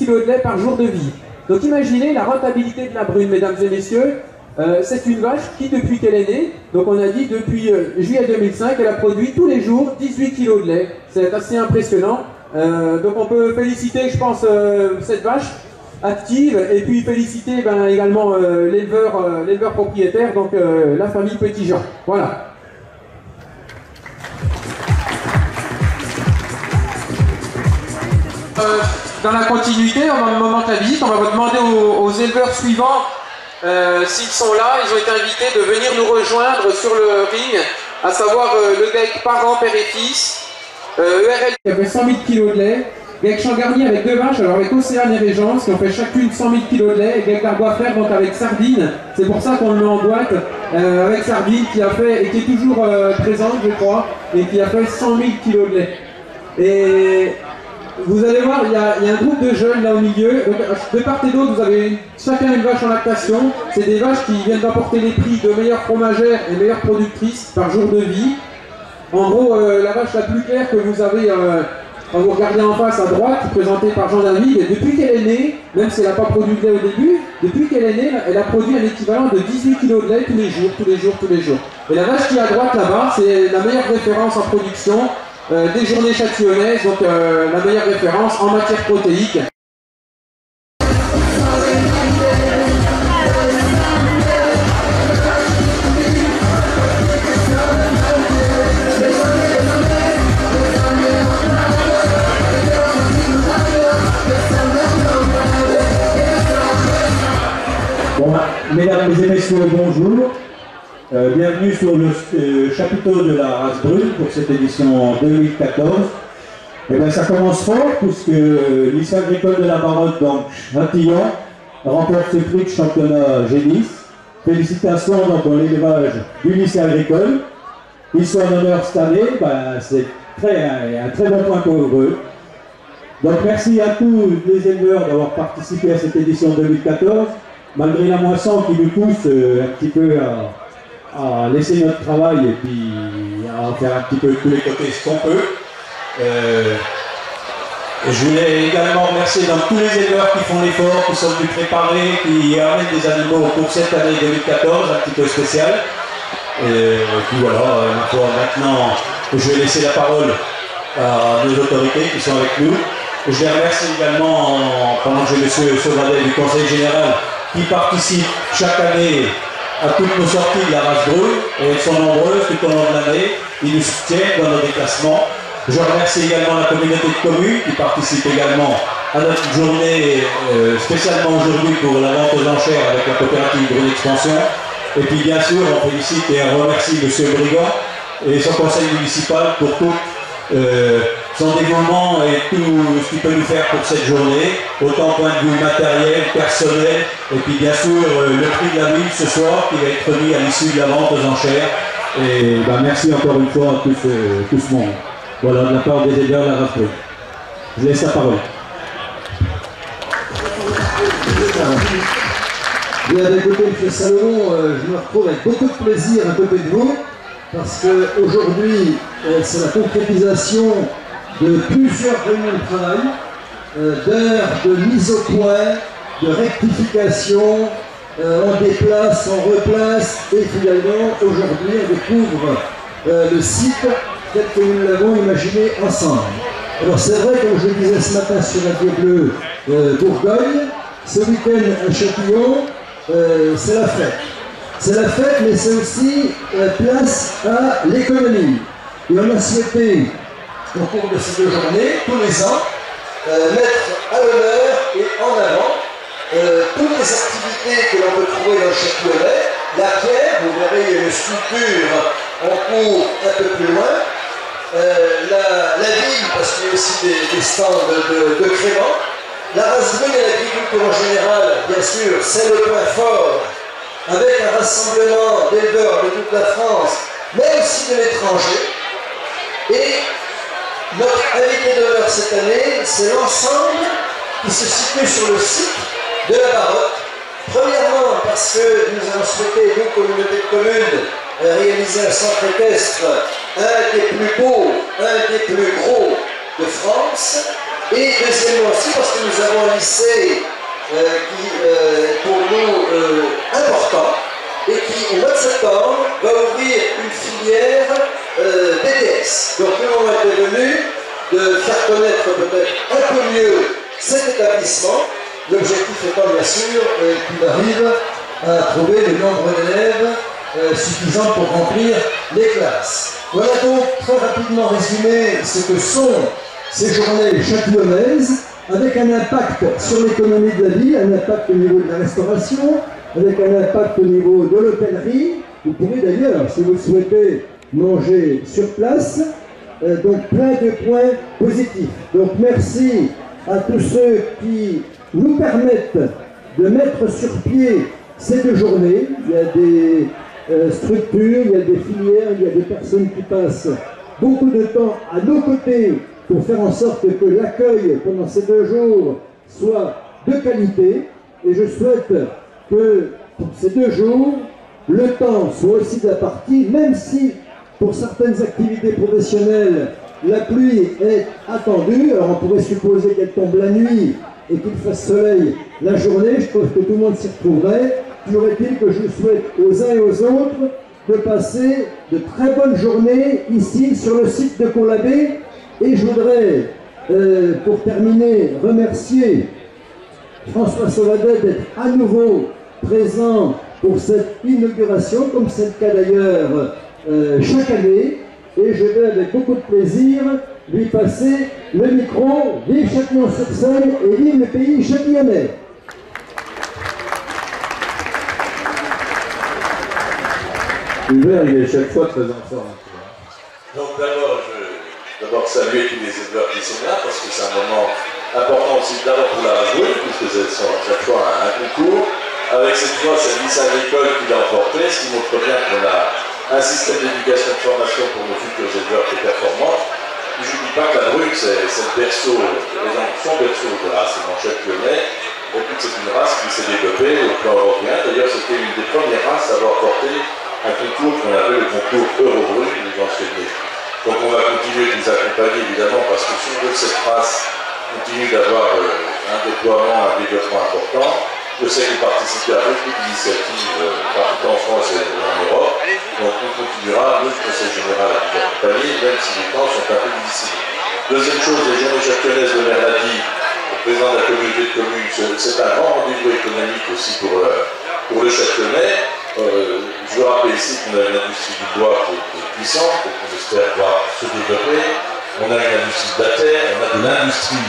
De lait par jour de vie. Donc imaginez la rentabilité de la brune, mesdames et messieurs. C'est une vache qui, depuis qu'elle est née, donc on a dit depuis juillet 2005, elle a produit tous les jours 18 kg de lait. C'est assez impressionnant. Donc on peut féliciter, je pense, cette vache active et puis féliciter également l'éleveur propriétaire, donc la famille Petit-Jean. Voilà. Dans la continuité, au moment de la visite, on va vous demander aux éleveurs suivants s'ils sont là. Ils ont été invités de venir nous rejoindre sur le ring, à savoir le GAEC parents, père et fils, ERL qui a fait 100 000 kg de lait, GAEC Champ-Garnier avec deux vaches, alors avec Océane et Régence qui ont fait chacune 100 000 kg de lait, et GAEC Arbois Frères donc avec Sardine, c'est pour ça qu'on le met en boîte, avec Sardine qui a fait, et qui est toujours présente je crois, et qui a fait 100 000 kg de lait. Et vous allez voir, il y a un groupe de jeunes là au milieu. Donc, de part et d'autre, vous avez chacun une vache en lactation. C'est des vaches qui viennent d'emporter les prix de meilleures fromagères et meilleures productrices par jour de vie. En gros, la vache la plus claire que vous avez, quand vous regardez en face à droite, présentée par Jean-David, et depuis qu'elle est née, même si elle n'a pas produit de lait au début, depuis qu'elle est née, elle a produit un équivalent de 18 kg de lait tous les jours, tous les jours, tous les jours. Et la vache qui est à droite là-bas, c'est la meilleure référence en production. Des journées châtillonnaises, donc la meilleure référence en matière protéique. Bon, mesdames et messieurs, bonjour. Bienvenue sur le chapiteau de la race brune pour cette édition 2014. Et bien, ça commence fort puisque lycée agricole de la Barotte, donc Châtillon, remporte ce prix de championnat Génis. Félicitations donc pour l'élevage du lycée agricole. Ils sont en honneur cette année, ben, c'est un très bon point pour eux. Donc merci à tous les éleveurs d'avoir participé à cette édition 2014, malgré la moisson qui nous pousse un petit peu à laisser notre travail et puis à faire un petit peu de tous les côtés ce qu'on peut. Je voulais également remercier donc, tous les éleveurs qui font l'effort, qui sont venus préparer, qui amènent des animaux pour cette année 2014, un petit peu spéciale. Et puis voilà, maintenant je vais laisser la parole à nos autorités qui sont avec nous. Je les remercie également, pendant que j'ai M. Sauvadet du Conseil Général, qui participe chaque année à toutes nos sorties de la race brune, et elles sont nombreuses tout au long de l'année. Ils nous soutiennent dans nos déplacements. Je remercie également la communauté de communes qui participe également à notre journée, spécialement aujourd'hui pour la vente aux enchères avec la coopérative Brune Expansion. Et puis bien sûr, on félicite et on remercie M. Brigand et son conseil municipal pour tout son dévouement et tout ce qu'il peut nous faire pour cette journée, autant point de vue matériel, personnel, et puis bien sûr le prix de la ville ce soir qui va être remis à l'issue de la vente aux enchères. Et ben, merci encore une fois à tout ce monde. Voilà, de la part des éleveurs de la race brune. Je laisse la parole. Bien, écoutez, M. Salomon, je me retrouve avec beaucoup de plaisir à côté de vous, parce qu'aujourd'hui, c'est la concrétisation de plusieurs réunions de travail, d'heures de mise au point, de rectification, on déplace, on replace, et finalement, aujourd'hui, on découvre le site tel que nous l'avons imaginé ensemble. Alors c'est vrai, comme je le disais ce matin sur Radio Bleu Bourgogne, ce week-end à Châtillon, c'est la fête. C'est la fête, mais c'est aussi place à l'économie. Et on a souhaité, au cours de ces 2 journées, tous les ans, mettre à l'honneur et en avant toutes les activités que l'on peut trouver dans le Châtelet. La pierre, vous verrez une sculpture en cours un peu plus loin. La vigne, parce qu'il y a aussi des stands de créments. La race brune et l'agriculture en général, bien sûr, c'est le point fort, avec un rassemblement d'éleveurs de toute la France, mais aussi de l'étranger. Et notre invité d'honneur cette année, c'est l'ensemble qui se situe sur le site de la Barotte. Premièrement, parce que nous avons souhaité, nous, communauté de communes, réaliser un centre équestre, un des plus beaux, un des plus gros de France. Et deuxièmement aussi, parce que nous avons un lycée qui est pour nous important et qui, au mois de septembre, va ouvrir une filière BTS. Donc nous, on était venus de faire connaître peut-être un peu mieux cet établissement. L'objectif étant bien sûr qu'il arrive à trouver le nombre d'élèves suffisant pour remplir les classes. Voilà donc très rapidement résumé ce que sont ces journées châtillonnaises, avec un impact sur l'économie de la ville, un impact au niveau de la restauration, avec un impact au niveau de l'hôtellerie. Vous pourrez d'ailleurs, si vous le souhaitez, manger sur place. Donc plein de points positifs. Donc merci à tous ceux qui nous permettent de mettre sur pied ces 2 journées. Il y a des structures, il y a des filières, il y a des personnes qui passent beaucoup de temps à nos côtés pour faire en sorte que l'accueil pendant ces 2 jours soit de qualité. Et je souhaite que pour ces 2 jours, le temps soit aussi de la partie, même si pour certaines activités professionnelles, la pluie est attendue. Alors on pourrait supposer qu'elle tombe la nuit et qu'il fasse soleil la journée. Je pense que tout le monde s'y retrouverait. Toujours est-il que je souhaite aux uns et aux autres de passer de très bonnes journées ici sur le site de Collabé. Et je voudrais, pour terminer, remercier François Sauvadet d'être à nouveau présent pour cette inauguration, comme c'est le cas d'ailleurs chaque année. Et je vais avec beaucoup de plaisir lui passer le micro. Vive Châtillon-sur-Seine et vive le pays châtillonnais. Hubert, il est chaque fois très en forme. Donc d'abord saluer tous les éleveurs qui sont là, parce que c'est un moment important aussi d'abord pour la race brune, puisque elles sont à chaque fois un concours. Avec cette fois, c'est le lycée agricole qui l'a emporté, ce qui montre bien qu'on a un système d'éducation et de formation pour nos futurs éleveurs qui est performant. Je ne dis pas que la brune, c'est le berceau, les gens sont berceau de race Châtillonnais, et puis c'est une race qui s'est développée au plan européen. D'ailleurs, c'était une des premières races à avoir porté un concours qu'on appelle le concours Euro-Brune, les enseignés. Donc on va continuer de nous accompagner évidemment, parce que si on veut que cette race continue d'avoir un déploiement, un développement important, je sais qu'il participe à beaucoup d'initiatives partout en France et en Europe. Donc on continuera, nous, le Conseil général, à vous accompagner, même si les temps sont un peu difficiles. Deuxième chose, les journées châtillonnaises de maire l'a dit, le président de la communauté de communes, c'est un grand rendez-vous économique aussi pour le Châtillonnais. Je veux rappeler ici qu'on a une industrie du bois qui est puissante et qu'on espère voir se développer. On a une industrie de la terre, on a de l'industrie.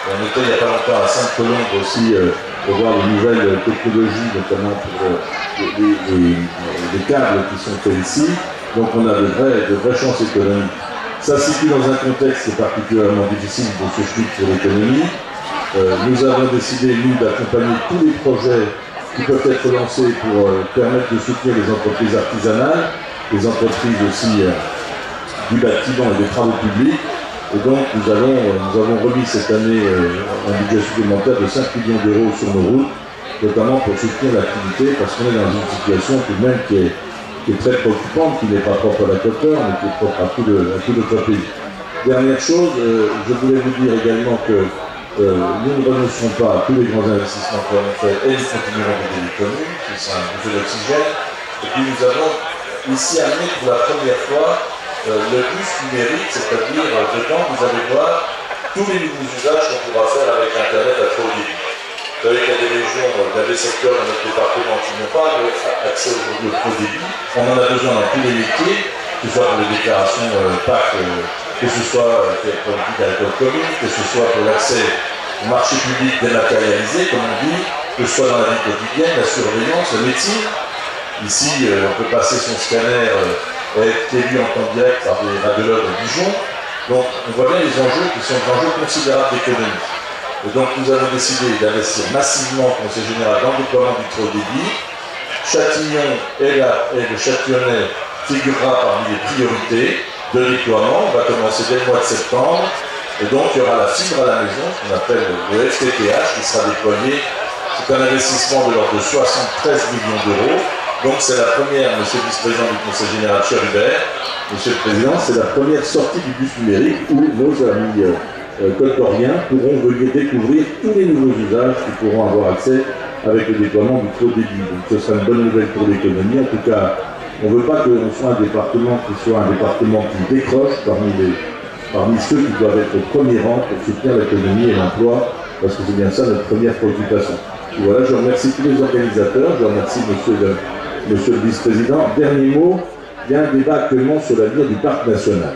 On était il n'y a pas longtemps à Sainte-Colombe aussi pour voir les nouvelles technologies, notamment pour les câbles qui sont faits ici. Donc on a de vraies chances économiques. Ça se situe dans un contexte qui est particulièrement difficile de ce chute sur l'économie. Nous avons décidé, nous, d'accompagner tous les projets qui peuvent être lancés pour permettre de soutenir les entreprises artisanales, les entreprises aussi du bâtiment et des travaux publics. Et donc nous avons remis cette année un budget supplémentaire de 5 millions d'euros sur nos routes, notamment pour soutenir l'activité, parce qu'on est dans une situation tout de même qui est très préoccupante, qui n'est pas propre à la Côte d'Or, mais qui est propre à tout notre pays. Dernière chose, je voulais vous dire également que nous ne renoncerons pas à tous les grands investissements que l'on fait et nous continuerons d'aider les communes, qui sont un bouffée d'oxygène. Et puis nous avons ici amené pour la première fois le bus numérique, c'est-à-dire dedans vous allez voir tous les nouveaux usages qu'on pourra faire avec Internet à très haut débit. Vous savez qu'il y a des régions, il y a des secteurs dans notre département qui n'ont pas accès aujourd'hui au haut débit. On en a besoin dans tous les métiers, que ce soit pour les déclarations PAC, que ce soit pour le politique agricole commune, que ce soit pour l'accès au marché public dématérialisé, comme on dit, que ce soit dans la vie quotidienne, la surveillance, la médecine. Ici, on peut passer son scanner et être élu en temps direct par des radiologues à Dijon. Donc, on voit bien les enjeux qui sont des enjeux considérables d'économie. Et donc, nous avons décidé d'investir massivement au Conseil général dans le déploiement du très haut débit. Châtillon et le Châtillonnais figurera parmi les priorités de déploiement. On va commencer dès le mois de septembre. Et donc, il y aura la fibre à la maison, ce qu'on appelle le FTTH, qui sera déployé. C'est un investissement de l'ordre de 73 millions d'euros. Donc, c'est la première, monsieur le vice-président du Conseil général, cher Hubert, monsieur le président, c'est la première sortie du bus numérique où nos amis coltoriens pourront venir découvrir tous les nouveaux usages qu'ils pourront avoir accès avec le déploiement du très haut débit. Donc, ce sera une bonne nouvelle pour l'économie. En tout cas, on ne veut pas qu'on soit un département qui décroche parmi ceux qui doivent être au premier rang pour soutenir l'économie et l'emploi, parce que c'est bien ça notre première préoccupation. Et voilà, je remercie tous les organisateurs, je remercie monsieur le vice-président. Dernier mot, il y a un débat actuellement sur l'avenir du parc national.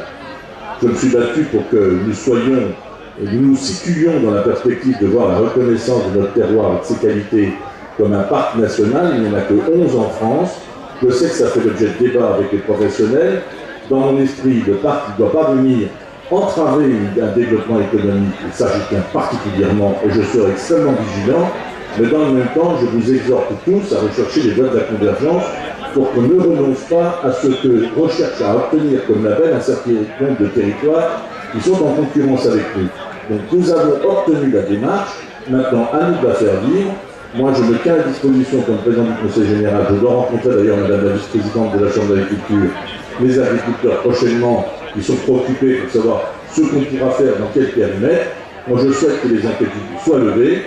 Je me suis battu pour que nous nous situions dans la perspective de voir la reconnaissance de notre terroir et de ses qualités comme un parc national. Il n'y en a que 11 en France. Je sais que ça fait l'objet de débats avec les professionnels. Dans mon esprit, le parc ne doit pas venir entraver un développement économique. Et ça, j'y tiens particulièrement et je serai extrêmement vigilant. Mais dans le même temps, je vous exhorte tous à rechercher les voies de la convergence pour qu'on ne renonce pas à ce que recherche à obtenir comme label un certain nombre de territoires qui sont en concurrence avec nous. Donc nous avons obtenu la démarche, maintenant à nous de la faire vivre. Moi je me tiens à disposition comme président du Conseil général, je dois rencontrer d'ailleurs madame la vice-présidente de la Chambre d'agriculture, les agriculteurs prochainement, qui sont préoccupés pour savoir ce qu'on pourra faire dans quel périmètre. Moi je souhaite que les inquiétudes soient levées.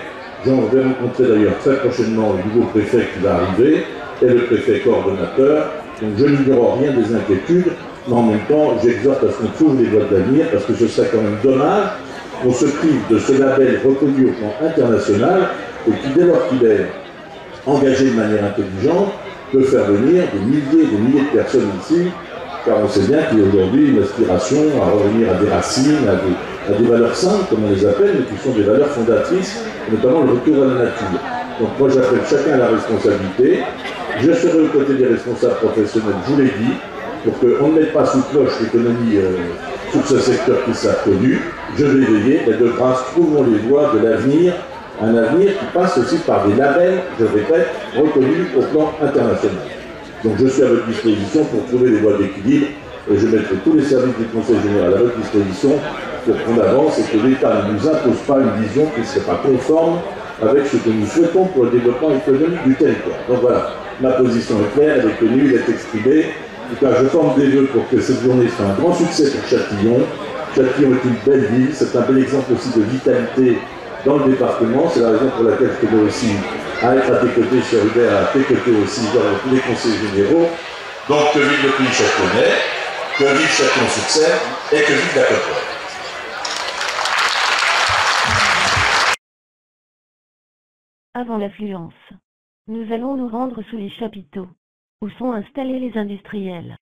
J'en vais rencontrer d'ailleurs très prochainement le nouveau préfet qui va arriver et le préfet coordonnateur. Donc je n'ignore rien des inquiétudes, mais en même temps j'exhorte à ce qu'on trouve les voies d'avenir parce que ce serait quand même dommage qu'on se prive de ce label reconnu au plan international et qui dès lors qu'il est engagé de manière intelligente peut faire venir des milliers de personnes ici, car on sait bien qu'il y a aujourd'hui une aspiration à revenir à des racines, à des valeurs simples, comme on les appelle, mais qui sont des valeurs fondatrices, notamment le retour à la nature. Donc moi j'appelle chacun à la responsabilité. Je serai aux côtés des responsables professionnels, je vous l'ai dit, pour qu'on ne mette pas sous cloche l'économie sur ce secteur qui s'est connu. Je vais veiller, et de grâce, trouvons les voies de l'avenir, un avenir qui passe aussi par des labels, je répète, reconnus au plan international. Donc je suis à votre disposition pour trouver les voies d'équilibre et je mettrai tous les services du Conseil général à votre disposition pour qu'on avance et que l'État ne nous impose pas une vision qui ne serait pas conforme avec ce que nous souhaitons pour le développement économique du territoire. Donc voilà, ma position est claire, elle est connue, elle est exprimée. En tout cas, je forme des vœux pour que cette journée soit un grand succès pour Châtillon. Châtillon est une belle ville, c'est un bel exemple aussi de vitalité dans le département. C'est la raison pour laquelle je tenais aussi à être à tes côtés, cher Hubert, à tes côtés aussi dans tous les conseils généraux. Donc que vive le pays châtillonnais, que vive Châtillon-sur-Seine et que vive la Côte-d'Or. Avant l'affluence, nous allons nous rendre sous les chapiteaux, où sont installés les industriels.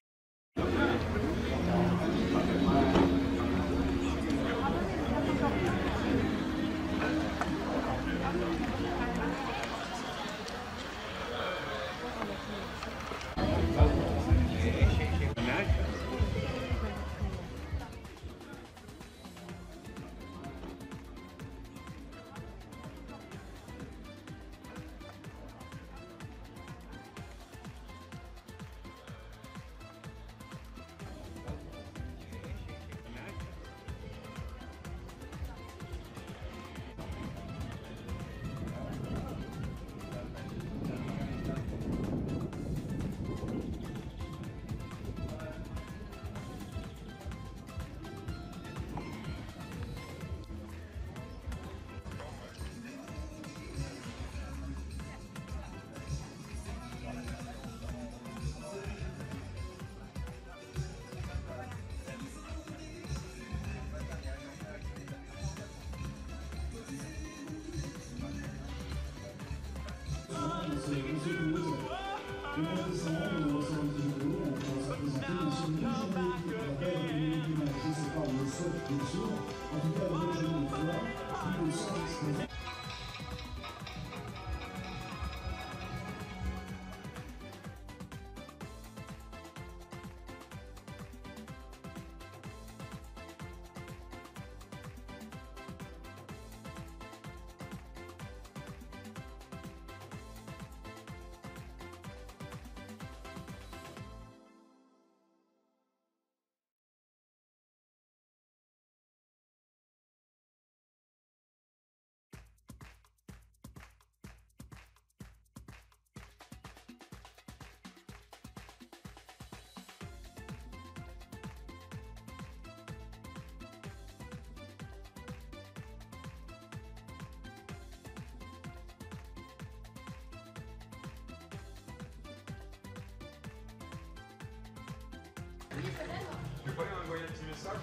Je vais pas lui envoyer un petit message,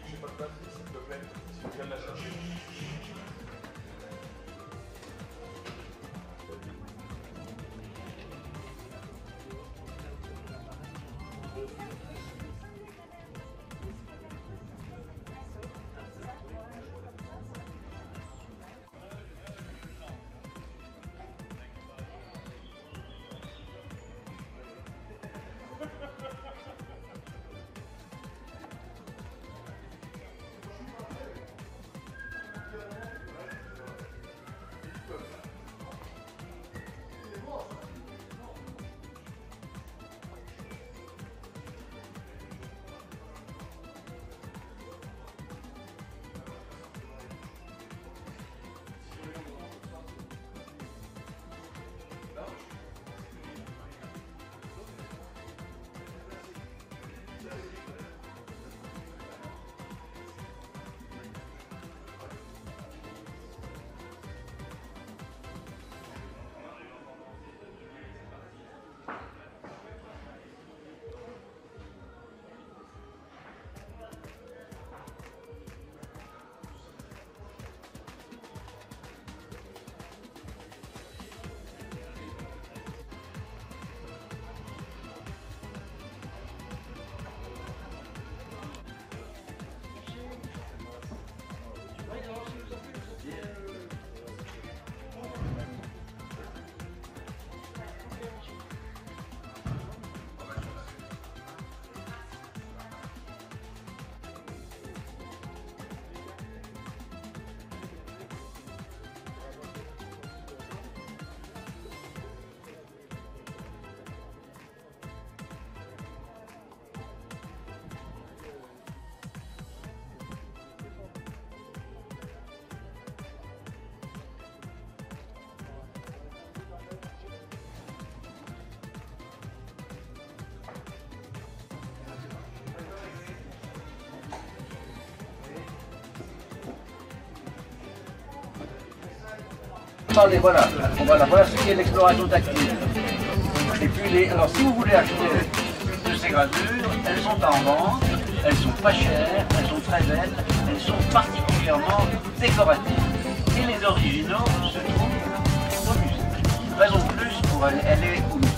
j'ai pas de batterie, s'il te plaît, si tu viens de la chercher. Attendez, voilà, voilà ce qui est l'exploration tactile. Et puis, alors si vous voulez acheter de ces gravures, elles sont en vente, elles sont pas chères, elles sont très belles, elles sont particulièrement décoratives. Et les originaux se trouvent au musée. Raison de plus pour aller au musée.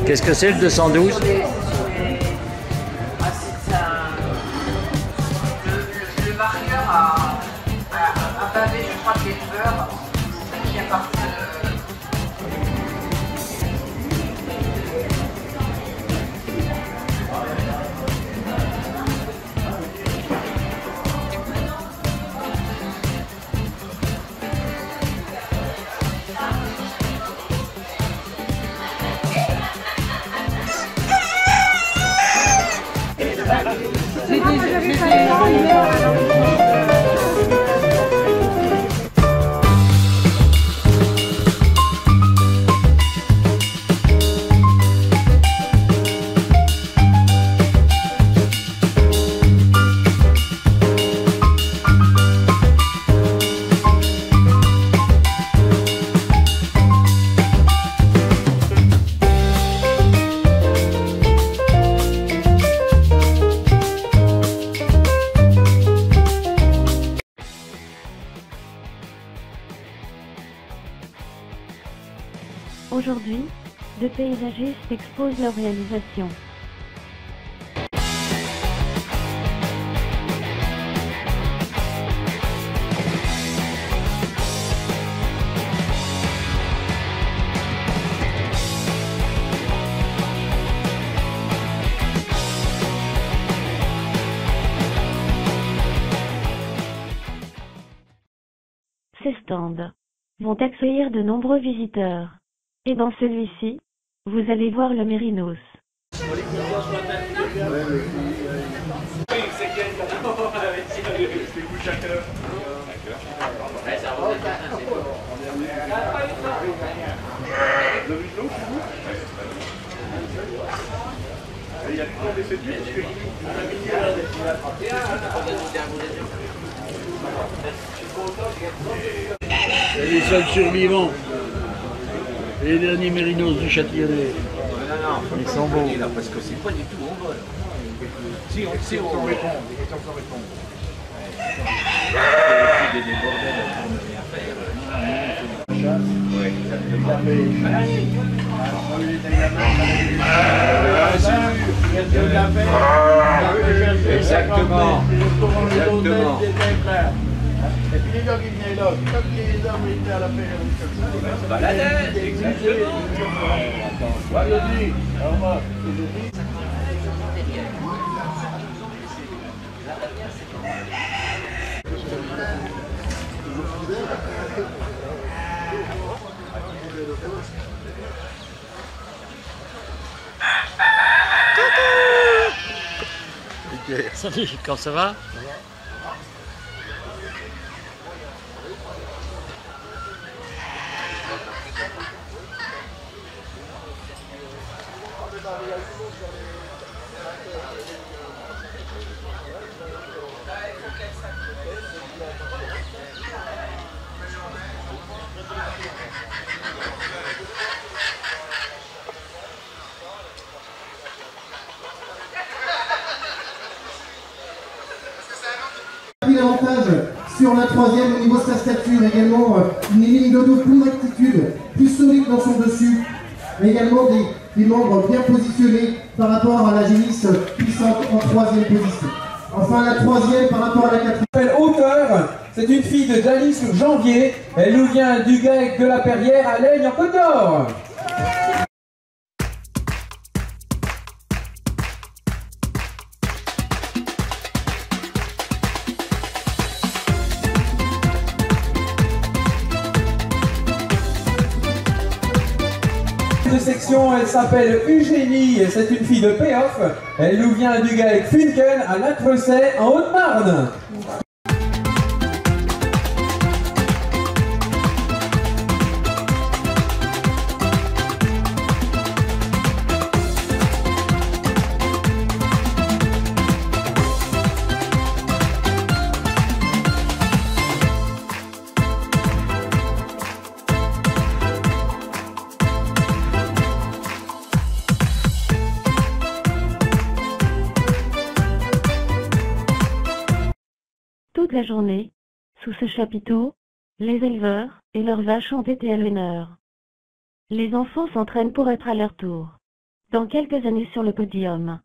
Qu'est-ce que c'est le 212? Le marqueur a pavé, je crois, l'éleveur qui appartient Aujourd'hui, deux paysagistes exposent leur réalisation. Ces stands vont accueillir de nombreux visiteurs. Et dans celui-ci, vous allez voir le mérinos. Il y a toujours des séduits parce que C'est les seuls survivants. Et les derniers mérinos du Châtillonnais. Non, ils sont beaux. Là, parce que c'est pas du tout en vol. si on répond, des questions sans répondre. Des bordels, on ne rien faire. Oui, exactement. Exactement. Et puis les gars qui venaient là, quand les hommes étaient à la période comme ça, Bah la tête, exactement. Salut, comment ça va? L'avantage sur la troisième au niveau de sa stature, également une ligne de dos plus rectitude, plus solide dans son dessus, mais également des membres bien positionnés par rapport à la génisse puissante en troisième position. Enfin la troisième par rapport à la quatrième. Elle s'appelle Hauteur, c'est une fille de Dali sur Janvier, elle nous vient du GAEC de la Perrière à Laigne en Côte d'Or. De section, elle s'appelle Eugénie, c'est une fille de Payoff. Elle nous vient du GAEC Funken à Latrecey en Haute-Marne. Toute la journée, sous ce chapiteau, les éleveurs et leurs vaches ont été à l'honneur. Les enfants s'entraînent pour être à leur tour, dans quelques années sur le podium.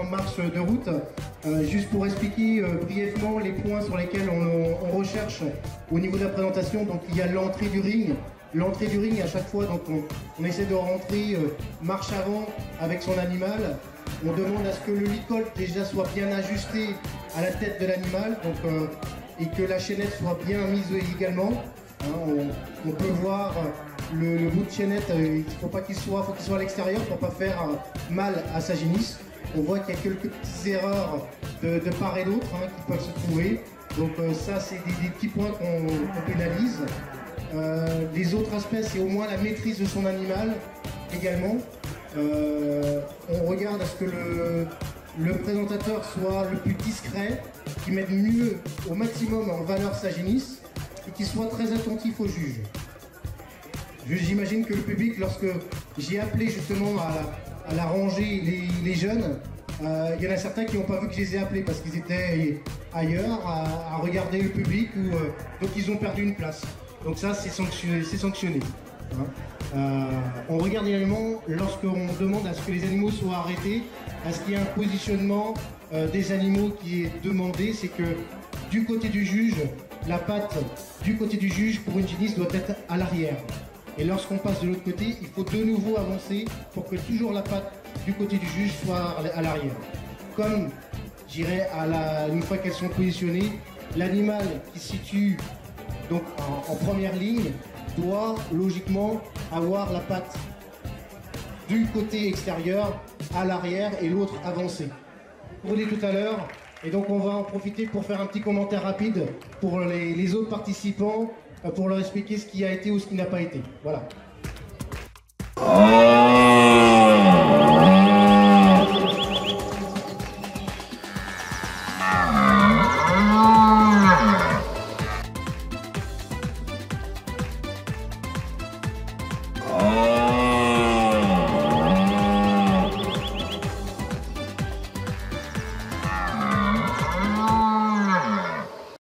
en marche de route. Juste pour expliquer brièvement les points sur lesquels on recherche au niveau de la présentation. Donc il y a l'entrée du ring. L'entrée du ring, à chaque fois, donc on essaie de rentrer marche avant avec son animal. On demande à ce que le licol déjà soit bien ajusté à la tête de l'animal, et que la chaînette soit bien mise également. On peut voir le bout de chaînette, il ne faut pas qu'il soit à l'extérieur pour ne pas faire mal à sa génisse. On voit qu'il y a quelques petites erreurs de part et d'autre qui peuvent se trouver. Donc ça, c'est des petits points qu'on pénalise. Les autres aspects, c'est au moins la maîtrise de son animal également. On regarde à ce que le présentateur soit le plus discret, qu'il mette mieux au maximum en valeur sa génisse et qu'il soit très attentif au juge. J'imagine que le public, lorsque j'ai appelé justement à la rangée les jeunes, il y en a certains qui n'ont pas vu que je les ai appelés parce qu'ils étaient ailleurs à regarder le public, donc ils ont perdu une place. Donc ça, c'est sanctionné. On regarde également, lorsqu'on demande à ce que les animaux soient arrêtés, à ce qu'il y ait un positionnement des animaux qui est demandé, c'est que du côté du juge, la patte du côté du juge pour une génisse doit être à l'arrière. Et lorsqu'on passe de l'autre côté, il faut de nouveau avancer pour que toujours la patte du côté du juge soit à l'arrière. Comme, j'irais, une fois qu'elles sont positionnées, l'animal qui se situe donc en première ligne doit logiquement avoir la patte du côté extérieur à l'arrière et l'autre avancée. On dit tout à l'heure, et donc on va en profiter pour faire un petit commentaire rapide pour les autres participants, pour leur expliquer ce qui a été ou ce qui n'a pas été. Voilà.